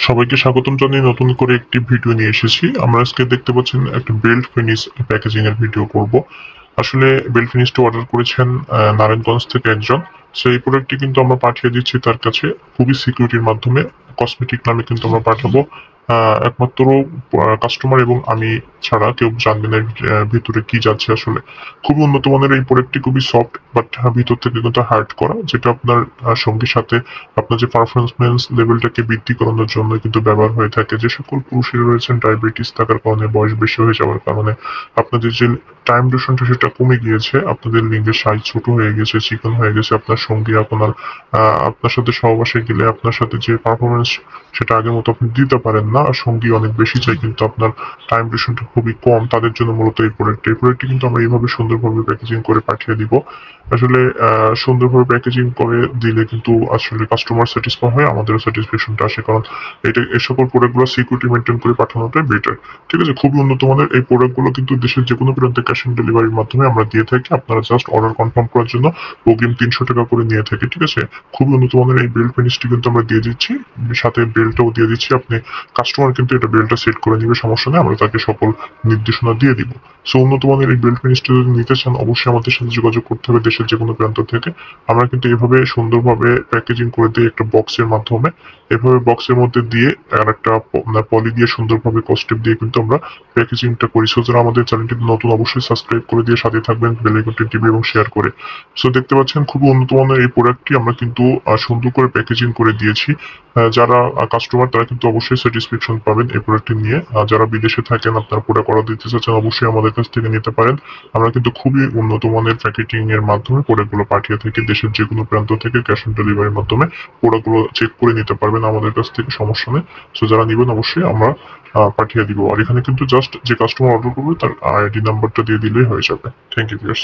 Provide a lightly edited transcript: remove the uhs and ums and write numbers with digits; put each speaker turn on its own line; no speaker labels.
সবাইকে স্বাগতম জানিয়ে নতুন করে একটি ভিডিও নিয়ে এসেছি। আমরা আজকে দেখতে পাচ্ছেন একটা বেল্ট ফিনিশ প্যাকেজিং এর ভিডিও করব। আসলে বেল্ট ফিনিশটা অর্ডার করেছেন নারায়ণগঞ্জ থেকে একজন। সো এই প্রোডাক্টটি কিন্তু আমরা পাঠিয়ে দিচ্ছি তার কাছে খুবই সিকিউরিটির মাধ্যমে। কসমেটিক নামে কিন্তু আমরা পাঠাবো। একমাত্র কাস্টমার এবং আমি ছাড়া কেউ জানবে না ভিতরে কি যাচ্ছে আসলে। খুবই উন্নত মানের এই প্রোডাক্টটি, খুবই সফট বাট ভিতর থেকে কিন্তু হার্ড করা, যেটা আপনার সঙ্গীর সাথে আপনার যে পারফরমেন্স লেভেলটাকে বৃদ্ধি করানোর জন্য কিন্তু ব্যবহার হয়ে থাকে। যে সকল পুরুষেরা রয়েছেন ডায়াবেটিস থাকার কারণে, বয়স বেশি হয়ে যাওয়ার কারণে আপনাদের যে টাইম ডিউরেশনটা সেটা কমে গিয়েছে, আপনাদের লিঙ্গের সাইজ ছোট হয়ে গেছে, চিকন হয়ে গেছে, আপনার সঙ্গী আপনার সাথে সহবাসে গেলে আপনার সাথে যে পারফরমেন্স সেটা আগের মতো আপনি দিতে পারেন না, আর সঙ্গী অনেক বেশি চাই কিন্তু আপনার টাইম ডিউরেশনটা খুবই কম, তাদের জন্য মূলত এই প্রোডাক্টটি কিন্তু আমরা এইভাবে সুন্দরভাবে প্যাকেজিং করে পাঠিয়ে দিব। আসলে সুন্দরভাবে প্যাকেজিং করে দিলে কিন্তু আসলে কাস্টমার স্যাটিসফাই হয়, আমাদেরও স্যাটিসফ্যাকশনটা আসে, কারণ এই সকল প্রোডাক্টগুলো সিকিউরিটি মেনটেন করে পাঠানোটাই বেটার। ঠিক আছে, খুবই উন্নত মানের এই প্রোডাক্টগুলো কিন্তু দেশের যে কোনো প্রান্তে ক্যাশ অন ডেলিভারির মাধ্যমে আমরা দিয়ে থাকি। আপনারা জাস্ট অর্ডার কনফার্ম করার জন্য অগ্রিম ৩০০ টাকা করে নিয়ে থাকি। ঠিক আছে, খুবই উন্নত মানের এই বেল্ট ফিনিশটি কিন্তু আমরা দিয়ে দিচ্ছি, সাথে বেল্টটাও দিয়ে দিচ্ছি। আপনি কাস্টমার কিন্তু এটা বেল্টটা সেট করে নিবে, সমস্যা নেই, আমরা তাকে সকল নির্দেশনা দিয়ে দিব। সো উন্নত মানের এই বেল্ট ফিনিশটা যদি নিতে চান অবশ্যই আমাদের সাথে যোগাযোগ করতে হবে দেশের যে কোনো প্রান্ত থেকে। আমরা কিন্তু এভাবে সুন্দরভাবে প্যাকেজিং করে দিই একটা বক্সের মাধ্যমে। এভাবে বক্সের মধ্যে দিয়ে আর একটা পলি দিয়ে সুন্দরভাবে কস্টেপ দিয়ে কিন্তু আমরা প্যাকেজিংটা করি। সো যারা আমাদের চ্যানেলটি নতুন অবশ্যই সাবস্ক্রাইব করে দিয়ে সাথে থাকবেন, বেল আইকনটি টিপে এবং শেয়ার করে। সো দেখতে পাচ্ছেন খুবই উন্নত মানের এই প্রোডাক্টটি আমরা কিন্তু সুন্দর করে প্যাকেজিং করে দিয়েছি। যারা কাস্টমার তারা কিন্তু অবশ্যই স্যাটিসফ্যাকশন পাবেন এই প্রোডাক্টটি নিয়ে। যারা বিদেশে থাকেন আপনারা প্রোডাক্ট অর্ডার দিতে চাচ্ছেন অবশ্যই আমাদের কাছ থেকে নিতে পারেন। আমরা কিন্তু খুবই উন্নত মানের প্যাকেজিং এর মাধ্যমে প্রোডাক্টগুলো পাঠিয়ে থাকি দেশের যে কোনো প্রান্ত থেকে ক্যাশ অন ডেলিভারির মাধ্যমে। প্রোডাক্টগুলো চেক করে নিতে পারবেন আমাদের কাছ থেকে, সমস্যা নেই। সো যারা নেবেন অবশ্যই আমরা পাঠিয়ে দিব। আর এখানে কিন্তু জাস্ট যে কাস্টমার অর্ডার করবে তার আইডি নাম্বারটা দিয়ে দিলেই হয়ে যাবে। Thank you viewers.